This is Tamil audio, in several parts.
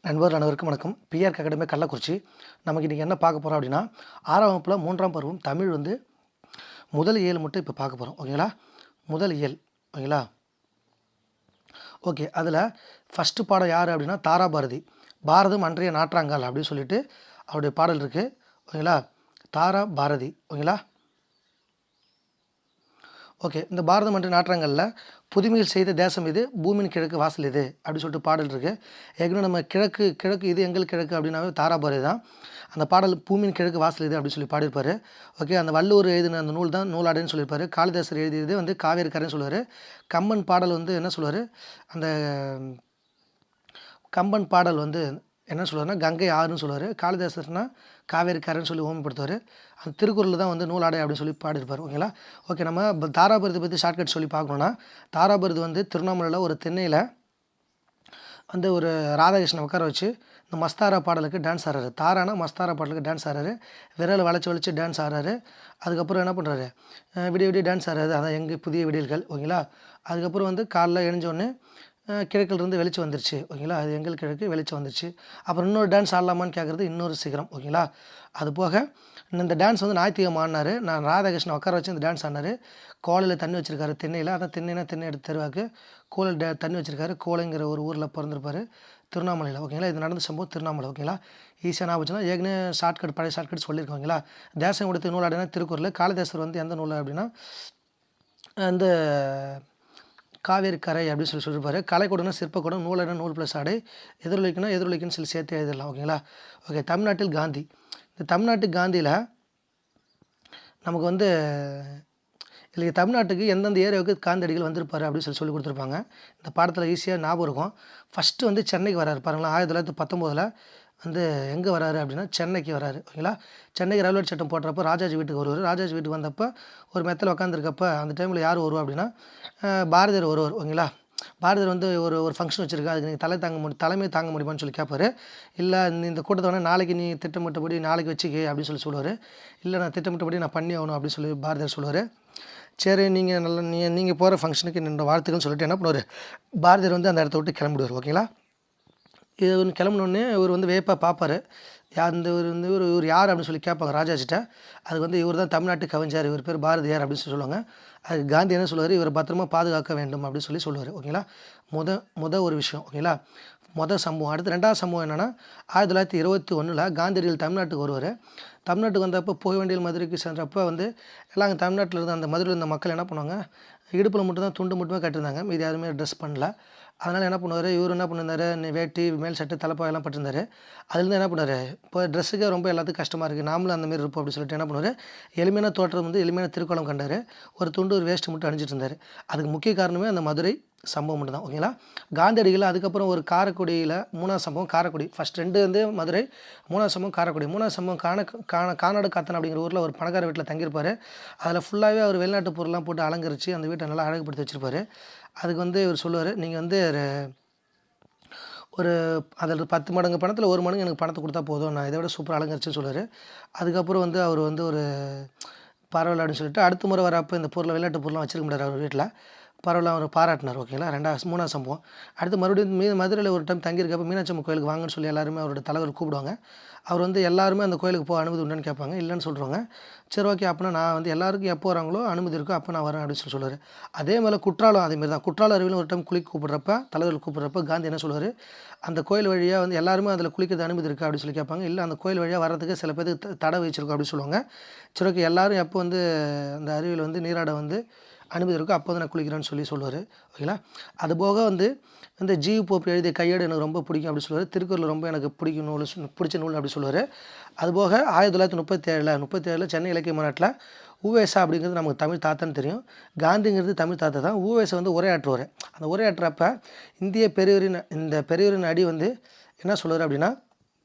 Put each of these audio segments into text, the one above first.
நண்பர்கள் அனைவருக்கும் வணக்கம். PR academy Kallakurichi. நமக்கு இன்றைக்கி என்ன பார்க்க போகிறோம் அப்படின்னா, 6ஆம் வகுப்பில் 3ஆம் பருவம் தமிழ் முதல் இயல் மட்டும் இப்போ பார்க்க போகிறோம். ஓகேங்களா? முதல் இயல். ஓகேங்களா? ஓகே. அதில் ஃபஸ்ட்டு பாடம் யார் அப்படின்னா தாராபாரதி. பாரதம் அன்றைய நாற்றாங்கால் அப்படின்னு சொல்லிட்டு அவருடைய பாடல் இருக்குது. ஓகேங்களா? தாராபாரதி. ஓகேங்களா? ஓகே. இந்த பாரதம் அன்றைய நாற்றாங்கல்ல புதுமையில் செய்த தேசம் இது, பூமியின் கிழக்கு வாசல் இது அப்படி சொல்லிட்டு பாடல் இருக்குது. ஏற்கனவே நம்ம கிழக்கு இது எங்கள் கிழக்கு அப்படின்னாவே தாராபாரதி தான். அந்த பாடல் பூமியின் கிழக்கு வாசல் இது அப்படின்னு சொல்லி பாடியிருப்பார். ஓகே. அந்த வள்ளுவர் எழுதின அந்த நூல் தான் நூலாடைன்னு சொல்லியிருப்பார். காளிதாசர் எழுதியது காவேரி கரைன்னு சொல்லுவார். கம்பன் பாடல் என்ன சொல்லுவார், அந்த கம்பன் பாடல் என்ன சொல்லுவார்னா கங்கை ஆறுன்னு சொல்லுவார். காளிதாசர்னா காவேரி கரைன்னு சொல்லி ஓமப்படுத்துவார். அந்த திருக்குறள் தான் நூலாடை அப்படின்னு சொல்லி பாடியிருப்பார். ஓகேங்களா? ஓகே. நம்ம தாராபுரத்தை பற்றி ஷார்ட்கட் சொல்லி பார்க்கணுன்னா, தாராபுரத்து திருவண்ணாமலையில் ஒரு தென்னையில் ஒரு ராதாகிருஷ்ணன் உட்கார வச்சு இந்த மஸ்தாரா பாடலுக்கு டான்ஸ் ஆடுறாரு. தாரானா மஸ்தாரா பாடலுக்கு டான்ஸ் ஆடுறாரு. விரலை வளைச்சி டான்ஸ் ஆடுறாரு. அதுக்கப்புறம் என்ன பண்ணுறாரு, விடிய விடிய டான்ஸ் ஆடுறாரு. அதான் எங்கள் புதிய விடியல்கள். ஓகேங்களா? அதுக்கப்புறம் காலைல எழுஞ்சோடனே கிழக்கிலிருந்து வெளிச்சம் வந்துருச்சு. ஓகேங்களா? அது எங்கள் கிழக்கு வெளிச்சம் வந்துருச்சு. அப்புறம் இன்னொரு டான்ஸ் ஆடலாமான்னு கேட்குறது இன்னொரு சிகரம். ஓகேங்களா? அது போக இந்த டான்ஸ் ஞாயிற்றுக்கிழமை ஆடினார். நான் ராதாகிருஷ்ணன் உட்கார வச்சு இந்த டான்ஸ் ஆடினார். கோலையில் தண்ணி வச்சுருக்காரு தென்னையில். அதான் தென்னை எடுத்து தருவாக்கு கோலையில் தண்ணி வச்சுருக்காரு. கோலைங்கிற ஒரு ஊரில் பிறந்திருப்பார், திருவண்ணாமலையில். ஓகேங்களா? இது நடந்த சம்பவம் திருவண்ணாமலை. ஓகேங்களா? ஈஸியாக ஞாபகம் வச்சுன்னா ஏற்கனவே பழைய ஷார்ட்கட் சொல்லியிருக்கோம். ஓகேங்களா? தேசம் கொடுத்த நூலாடினா திருக்குறள். காளிதாசர் எந்த நூல் அப்படின்னா அந்த காவேரி கரை அப்படின்னு சொல்லியிருப்பார். கலைக்கூடனா சிற்பக்கூடம், நூலடனா நூல் ப்ளஸ் ஆடை, எதிரொலிக்குன்னு சொல்லி சேர்த்து எழுதிடலாம். ஓகேங்களா? ஓகே. தமிழ்நாட்டில் காந்தி. இந்த தமிழ்நாட்டு காந்தியில் நமக்கு இல்லை தமிழ்நாட்டுக்கு எந்தெந்த ஏரியாவுக்கு காந்தியடிகள் வந்திருப்பார் அப்படின்னு சொல்லி கொடுத்துருப்பாங்க. இந்த பாடத்தில் ஈஸியாக ஞாபகம் இருக்கும். ஃபஸ்ட்டு சென்னைக்கு வராரு பாருங்களா. 1919 எங்கே வராரு அப்படின்னா சென்னைக்கு வராரு. ஓகேங்களா? சென்னைக்கு ரயில்வே சட்டம் போடுறப்போ ராஜாஜி வீட்டுக்கு வருவார். ராஜாஜி வீட்டுக்கு வந்தப்போ ஒரு மெத்தில் உட்காந்துருக்கப்ப அந்த டைமில் யார் வருவா அப்படின்னா பாரதியார் வருவார். ஓகேங்களா? பாரதியார் ஒரு ஃபங்க்ஷன் வச்சுருக்கா, அதுக்கு நீங்கள் தலைமை தாங்க முடியுமான்னு சொல்லி கேட்பாரு. இல்லை இந்த கூட்டத்தை நாளைக்கு நீ திட்டமிட்டபடி நாளைக்கு வச்சுக்க அப்படின்னு சொல்லுவார். இல்லை நான் திட்டமிட்டபடி நான் பண்ணி ஆகணும் அப்படின்னு சொல்லி பாரதியார் சொல்லுவார். சரி நீங்கள் போகிற ஃபங்க்ஷனுக்கு என்னோட வாழ்த்துக்கள்னு சொல்லிட்டு என்ன பண்ணுவார், பாரதியார் அந்த இடத்த விட்டு கிளம்பிடுவார். ஓகேங்களா? இது கிளம்பினோடனே இவர் வேப்பாக பார்ப்பார். அந்த இவர் யார் அப்படின்னு சொல்லி கேட்பாங்க ராஜாஜிட்ட. அதுக்கு இவர் தான் தமிழ்நாட்டு கவிஞர், இவர் பேர் பாரதியார் அப்படின்னு சொல்லுவாங்க. அதுக்கு காந்தி என்ன சொல்லுவார், இவரை பத்திரமா பாதுகாக்க வேண்டும் அப்படின்னு சொல்லுவார். ஓகேங்களா? ஒரு விஷயம். ஓகேங்களா? சம்பவம். அடுத்து 2வது சம்பவம் என்னென்னா 1921 காந்தியடிகள் தமிழ்நாட்டுக்கு வருவார். தமிழ்நாட்டுக்கு வந்தப்போ புகை மதுரைக்கு சென்றப்போ எல்லாம் அங்கே தமிழ்நாட்டில் இருந்த அந்த மதுரையில் இருந்த மக்கள் என்ன பண்ணுவாங்க, இடுப்பில் மட்டும் தான் துண்டு மட்டுமே கட்டியிருந்தாங்க, மீது யாருமே ட்ரெஸ் பண்ணல. அதனால் என்ன பண்ணுவார், இவர் என்ன பண்ணியிருந்தார், வேட்டி மேல் சட்டை தலைப்பாயெல்லாம் பட்டிருந்தார். அதுலேருந்து என்ன பண்ணார், இப்போ ட்ரெஸ்ஸுக்கே ரொம்ப எல்லாத்துக்கும் கஷ்டமாக இருக்குது, நாமளும் அந்தமாரி இருப்போம் அப்படின்னு சொல்லிட்டு என்ன பண்ணுவார், எளிமையான தோற்றம் எளிமையான திருக்கோலம் கண்டார். ஒரு துண்டு ஒரு வேஷ்டி மட்டும் அணிஞ்சிட்டு இருந்தார். அதுக்கு முக்கிய காரணமே அந்த மதுரை சம்பவம் மட்டும் தான். ஓகேங்களா? காந்தியடிகள் அதுக்கப்புறம் ஒரு காரைக்குடியில் 3ஆவது சம்பவம் காரைக்குடி. ஃபஸ்ட் 2 மதுரை, 3ஆவது சம்பவம் காரைக்குடி. 3ஆவது சம்பவம் கானாடு காத்தன் அப்படிங்கிற ஊரில் ஒரு பணக்கார வீட்டில் தங்கியிருப்பார். அதில் ஃபுல்லாகவே அவர் வெளிநாட்டு பொருள்லாம் போட்டு அலங்கரித்து அந்த வீட்டை நல்லா அழகுபடுத்தி வச்சுருப்பார். அதுக்கு இவர் சொல்லுவார், நீங்கள் ஒரு அதில் 10 மடங்கு பணத்தில் 1 மடங்கு எனக்கு பணத்தை கொடுத்தா போதும், நான் இதை விட சூப்பராக அலங்கரிச்சுன்னு சொல்லுவார். அதுக்கப்புறம் அவர் ஒரு பரவாயில்ல அப்படின்னு சொல்லிட்டு அடுத்த முறை வரப்போ இந்த வெளிநாட்டு பொருள்லாம் வச்சுருக்க முடியாது அவர் வீட்டில். பரவாயில்ல அவர் பாராட்டினார். ஓகேங்களா? 3ஆவது சம்பவம். அடுத்து மறுபடியும் மதுரையில் ஒரு டைம் தங்கியிருக்கப்போ மீனாட்சி அம்மன் கோயிலுக்கு வாங்கன்னு சொல்லி எல்லாருமே அவரோட தலைவர் கூப்பிடுவாங்க. அவர் எல்லாருமே அந்த கோயிலுக்கு போக அனுமதி உண்டுன்னு கேட்பாங்க. இல்லைன்னு சொல்கிறவங்க, சரி ஓகே அப்போனா நான் எல்லாருக்கும் எப்போ வராங்களோ அனுமதி இருக்கோ அப்போ நான் வரேன் அப்படின்னு சொல்லுவார். அதே மாதிரி குற்றாலம் அதேமாரி தான். குற்றாலம் அருவியில் ஒரு டைம் குளிக்க கூப்பிட்றப்ப தலைவர் கூப்பிட்றப்ப காந்தி என்ன சொல்லுவார், அந்த கோயில் வழியாக எல்லாருமே அதில் குளிக்கிறது அனுமதி இருக்கா அப்படின்னு சொல்லி கேட்பாங்க. இல்லை அந்த கோயில் வழியாக வர்றதுக்கு சில பேருக்கு தடை வச்சிருக்கோம் அப்படின்னு சொல்லுவாங்க. சரி ஓகே எல்லாரும் எப்போ அந்த அருவியில் நீராட அனுமதி இருக்கோ அப்போ நான் குளிக்கிறேன்னு சொல்லுவார். ஓகேங்களா? அதுபோக இந்த ஜியு போப் எழுதிய கையேடு எனக்கு ரொம்ப பிடிக்கும் அப்படின்னு சொல்லுவார். திருக்குறள் ரொம்ப எனக்கு பிடிச்ச நூல் அப்படி சொல்லுவார். அதுபோக 1937 சென்னை இலக்கிய மாநாட்டில் உவேசா அப்படிங்கிறது நமக்கு தமிழ் தாத்தான்னு தெரியும். காந்திங்கிறது தமிழ் தாத்தா தான். உவேசா உரையாற்றுவார். அந்த உரையாற்றுறப்ப இந்த பெரியவரின் அடி என்ன சொல்லுவார் அப்படின்னா,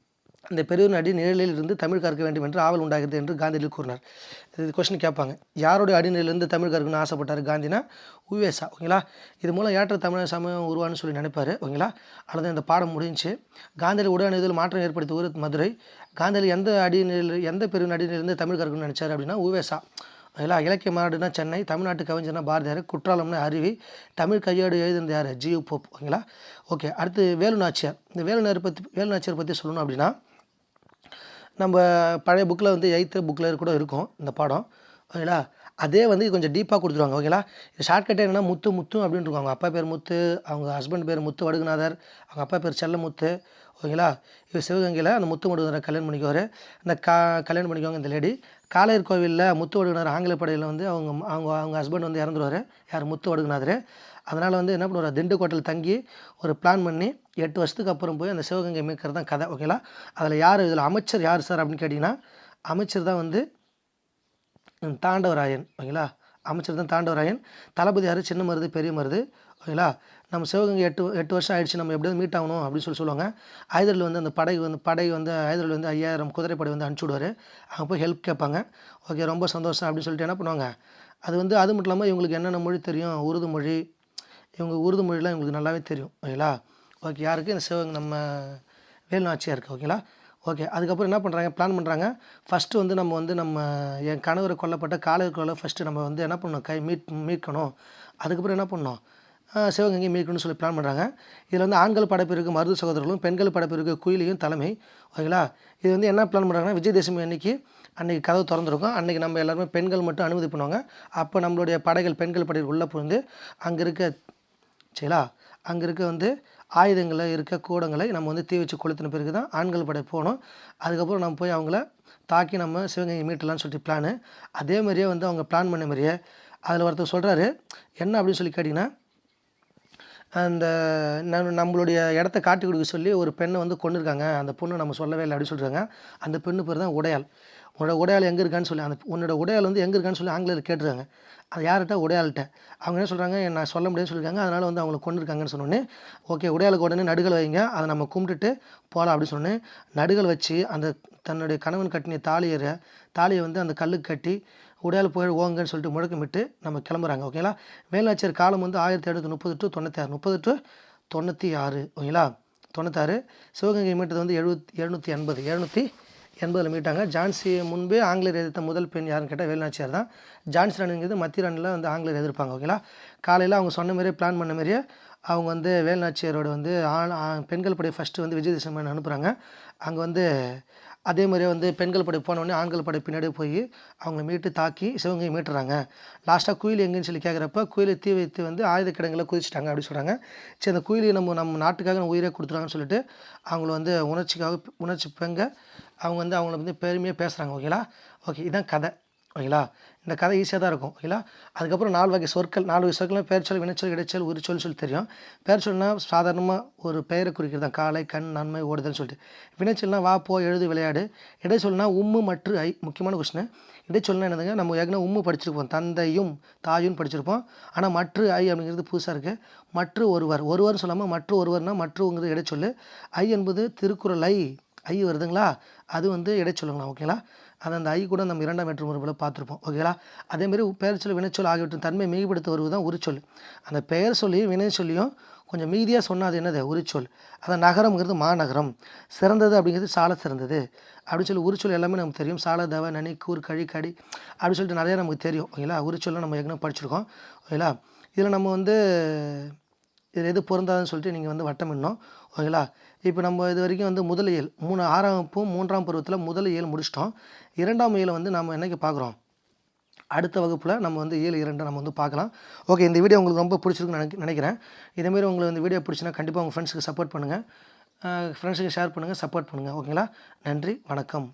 இந்த பெரியவரின் அடி நிழலில் இருந்து தமிழ் கற்க வேண்டும் என்று ஆவல் உண்டாகிறது என்று காந்தியடிகள் கூறினார். இது கொஸ்டின் கேட்பாங்க, யாருடைய அடிநிலையிலிருந்து தமிழ் கற்கணும்னு ஆசைப்பட்டார் காந்தினா உவேசா. ஓகேங்களா? இது மூலம் ஏற்ற தமிழ் சமயம் உருவான்னு சொல்லி நினைப்பார். ஓகேங்களா? அல்லது இந்த பாடம் முடிஞ்சு. காந்தியடிகள் உடனடியில் மாற்றம் ஏற்படுத்தி மதுரை. காந்தியடிகள் எந்த பெரியவரின் அடிநிலையிலிருந்து தமிழ் கற்கணும்னு நினச்சார் அப்படின்னா உவேசா. ஓகேங்களா. இலக்கிய மாநாடுனா சென்னை, தமிழ்நாட்டு கவிஞர்னா பாரதியார், குற்றாலம்னா அருவி, தமிழ் கையேடு எழுதுனது யார்? G U Pope. ஓகேங்களா. ஓகே, அடுத்து வேலு நாச்சியார். இந்த வேலு நாச்சியார் பற்றி சொல்லணும் அப்படின்னா, நம்ம பழைய புக்கில் வந்து 8th புக்கில் கூட இருக்கும் இந்த பாடம். ஓகேங்களா. அதே வந்து கொஞ்சம் டீப்பாக கொடுத்துருவாங்க. ஓகேங்களா. இது ஷார்ட்கட்டே என்னென்னா முத்து முத்து அப்படின்னு இருக்கும். அவங்க அப்பா பேர் முத்து, அவங்க ஹஸ்பண்ட் பேர் முத்து வடுகநாதர், அவங்க அப்பா பேர் செல்லமுத்து. ஓகேங்களா. இவர் சிவகங்கையில் அந்த முத்து வடுகநாதரை கல்யாணம் பண்ணிக்குவார். இந்த கல்யாணம் பண்ணிக்குவாங்க இந்த லேடி. காளையர் கோவிலில் முத்து வடுகநாதர் ஆங்கில படையில் வந்து அவங்க அவங்க அவங்க ஹஸ்பண்ட் வந்து இறந்துருவார். யார்? முத்து வடுகநாதர். அதனால் வந்து என்ன பண்ணுவார், திண்டுக்கோட்டையில் தங்கி ஒரு பிளான் பண்ணி 8 வருஷத்துக்கு அப்புறம் போய் அந்த சிவகங்கை மீட்கிறது தான் கதை. ஓகேங்களா. அதில் யார் இதில் அமைச்சர் யார் சார் அப்படின்னு கேட்டிங்கன்னா, அமைச்சர் தான் வந்து தாண்டவராயன். ஓகேங்களா. அமைச்சர் தான் தாண்டவராயன். தளபதி யார்? சின்ன மருது, பெரிய மருது. ஓகேங்களா. நம்ம சிவகங்கை 8 வருஷம் ஆயிடுச்சு, நம்ம எப்படியாவது மீட் ஆகணும் அப்படின்னு சொல்லுவாங்க. ஹைதரில் வந்து அந்த படை வந்து ஹைதரில் வந்து 5000 குதிரைப்படை வந்து அனுப்பிச்சி விடுவார். அங்கே போய் ஹெல்ப் கேட்பாங்க. ஓகே, ரொம்ப சந்தோஷம் அப்படின்னு சொல்லிட்டு என்ன பண்ணுவாங்க, அது வந்து அது மட்டும் இல்லாமல் இவங்களுக்கு என்னென்ன மொழி தெரியும், உருது மொழி, இவங்க உருது மொழிலாம் இவங்களுக்கு நல்லாவே தெரியும். ஓகேங்களா. ஓகே, யாருக்கு? இந்த சிவகங்கை நம்ம வேலு நாச்சியாருக்கு. ஓகேங்களா. ஓகே, அதுக்கப்புறம் என்ன பண்ணுறாங்க, பிளான் பண்ணுறாங்க. ஃபஸ்ட்டு வந்து நம்ம என் கணவர் கொல்லப்பட்ட காளையர் கோவிலை ஃபஸ்ட்டு நம்ம வந்து என்ன பண்ணணும், மீட்கணும். அதுக்கப்புறம் என்ன பண்ணணும், சிவகங்கை மீட்கணும்னு சொல்லி பிளான் பண்ணுறாங்க. இதில் வந்து ஆண்கள் படைப்பிரிவுக்கு மருது சகோதரர்களும், பெண்கள் படைப்பிரிவுக்கு குயிலியும் தலைமை. ஓகேங்களா. இது வந்து என்ன பிளான் பண்ணுறாங்கன்னா, விஜயதசமி அன்றைக்கி கதவு திறந்துருக்கும். அன்றைக்கி நம்ம எல்லாருமே பெண்கள் மட்டும் அனுமதி பண்ணுவாங்க. அப்போ நம்மளுடைய படைகள், பெண்கள் படைகள் உள்ளே புகுந்து அங்கே இருக்க சரிங்களா, அங்கே இருக்க வந்து ஆயுதங்களில் இருக்க கூடங்களை நம்ம வந்து தீ வச்சு கொளுத்தின பிறகு தான் ஆண்கள் படை போகணும். அதுக்கப்புறம் நம்ம போய் அவங்கள தாக்கி நம்ம சிவகங்கை மீட்டலாம்னு சொல்லிட்டு பிளானு. அதே மாதிரியே வந்து அவங்க பிளான் பண்ண மாதிரியே அதில் ஒருத்தர் சொல்கிறாரு, என்ன அப்படின்னு சொல்லி கேட்டிங்கன்னா, அந்த நம்மளுடைய இடத்த காட்டி கொடுக்க சொல்லி ஒரு பெண்ணை வந்து கொன்றுருக்காங்க, அந்த பொண்ணு நம்ம சொல்லவே இல்லை அப்படின்னு சொல்கிறாங்க. அந்த பெண்ணு பேர் தான் உடையாள். உன்னோட உடையாள் எங்கே இருக்கான்னு சொல்லி, உன்னோட உடையாள் வந்து எங்கே இருக்கான்னு சொல்லி ஆங்கிலேயர் கேட்டுருக்காங்க. அது யார்கிட்ட? உடையாள்கிட்ட. அவங்க என்ன சொல்கிறாங்க, நான் சொல்ல முடியும்னு சொல்லியிருக்காங்க, அதனால் வந்து அவங்கள கொன்றுருக்காங்கன்னு சொன்னோன்னே, ஓகே உடையாளுக்கு உடனே நடுகள் வைங்க, அதை நம்ம கும்பிட்டுட்டு போகலாம் அப்படின்னு சொன்னேன். நடுகள் வச்சு அந்த தன்னுடைய கணவன் கட்டின தாலியை வந்து அந்த கல்லுக்கு கட்டி உடையாள் போய் ஓங்கன்னு சொல்லிட்டு முழக்கமிட்டு நம்ம கிளம்புறாங்க. ஓகேங்களா. வேலுநாச்சியார் காலம் வந்து 1730 to 96, 30 to 96. ஓகேங்களா. 96. சிவகங்கை மீட்டது வந்து 780 மீட்டாங்க. ஜான்சி முன்பே ஆங்கிலேயர் எதிர்த்த முதல் பெண் யாருன்னு கேட்டால் வேலுநாச்சியார் தான். ஜான்சி ராணிங்கிறது மத்திய ராணியில் வந்து ஆங்கிலேயர் எதிர்ப்பாங்க. ஓகேங்களா. காலையில் அவங்க சொன்ன மாதிரியே பிளான் பண்ண மாதிரியே அவங்க வந்து வேலுநாச்சியாரோட வந்து பெண்கள் படை ஃபஸ்ட்டு வந்து விஜயதசமி அனுப்புகிறாங்க. அங்கே வந்து அதே மாதிரியே வந்து பெண்கள் படை போனோடனே ஆண்கள் படை பின்னாடி போய் அவங்கள மீட்டு தாக்கி சிவகங்கை மீட்டுறாங்க. லாஸ்ட்டாக குயில் எங்கேன்னு சொல்லி கேட்குறப்ப குயிலை தீ வைத்து வந்து ஆயுத கிடங்கில் குதிச்சிட்டாங்க அப்படின்னு சொல்கிறாங்க. சரி, அந்த குயிலை நம்ம நாட்டுக்காக நம்ம உயிரே கொடுத்துறாங்கன்னு சொல்லிட்டு அவங்கள வந்து உணர்ச்சி பெங்க அவங்க வந்து அவங்கள வந்து பெருமையாக பேசுகிறாங்க. ஓகேங்களா. ஓகே, இதுதான் கதை. ஓகேங்களா. இந்த கதை ஈஸியாக தான் இருக்கும். ஓகேங்களா. அதுக்கப்புறம் 4 வகை சொற்கள் பெயர்ச்சொல், வினைச்சொல், இடைச்சொல், உரிச்சொல் சொல்லி தெரியும். பெயர்ச்சொல்னா சாதாரணமாக ஒரு பெயரை குறிக்கிறது தான், காலை, கண், நன்மை, ஓடுதல்னு சொல்லிட்டு. வினைச்சொல்னா வா, போ, எழுது, விளையாடு. இடைச்சொல்னா உம்மு, மற்று, ஐ. முக்கியமான கொஸ்டின். இடைச்சொல்னா என்னதுங்க, நம்ம ஏற்கனவே உம்மு படிச்சிருப்போம், தந்தையும் தாயும் படிச்சிருப்போம். ஆனால் மற்று, ஐ அப்படிங்கிறது புதுசாக இருக்குது. மற்று ஒருவர்னு சொல்லாமல் மற்று ஒருவர்னா மற்றுங்கிறது இடைச்சொல். ஐ என்பது திருக்குறள் ஐ வருதுங்களா, அது வந்து இடைச்சொல்லுங்களா. ஓகேங்களா. அது அந்த ஐ கூட நம்ம 2ஆம் வேற்று முறையில் பார்த்துருப்போம். ஓகேங்களா. அதேமாதிரி பெயர்ச்சொல், வினைச்சொல் ஆகியவற்றின் தன்மை மிகுபடுத்த வருவது தான் உரிச்சொல். அந்த பெயர் சொல்லியும் வினை சொல்லியும் கொஞ்சம் மீதியாக சொன்னால் அது என்னது? உரிச்சொல். அந்த நகரம்ங்கிறது மாநகரம், சிறந்தது அப்படிங்கிறது சால சிறந்தது அப்படின்னு சொல்லி உரிச்சொல் எல்லாமே நமக்கு தெரியும். சால, தவ, நனி, கூர், கழி, கடி அப்படின்னு சொல்லிட்டு நிறையா நமக்கு தெரியும். ஓகேங்களா. உரிச்சொல்லாம் நம்ம ஏற்கனவே படிச்சிருக்கோம். ஓகேங்களா. இதில் நம்ம வந்து இதில் எது பொருந்தாதுன்னு சொல்லிட்டு நீங்கள் வந்து வட்டமிடணும். ஓகேங்களா. இப்போ நம்ம இது வரைக்கும் வந்து முதல் இயல் 6ஆம் வகுப்பும் 3ஆம் பருவத்தில் முதல் இயல் முடிச்சிட்டோம். 2ஆம் இயலை வந்து நம்ம என்னைக்கு பார்க்குறோம், அடுத்த வகுப்பில் நம்ம வந்து இயல் 2 நம்ம வந்து பார்க்கலாம். ஓகே, இந்த வீடியோ உங்களுக்கு ரொம்ப பிடிச்சிருக்குன்னு நினைக்கிறேன். இதேமாரி உங்களுக்கு இந்த வீடியோ பிடிச்சினா கண்டிப்பாக உங்கள் ஃப்ரெண்ட்ஸுக்கு சப்போர்ட் பண்ணுங்கள், ஃப்ரெண்ட்ஸுக்கு ஷேர் பண்ணுங்கள், சப்போர்ட் பண்ணுங்கள். ஓகேங்களா. நன்றி, வணக்கம்.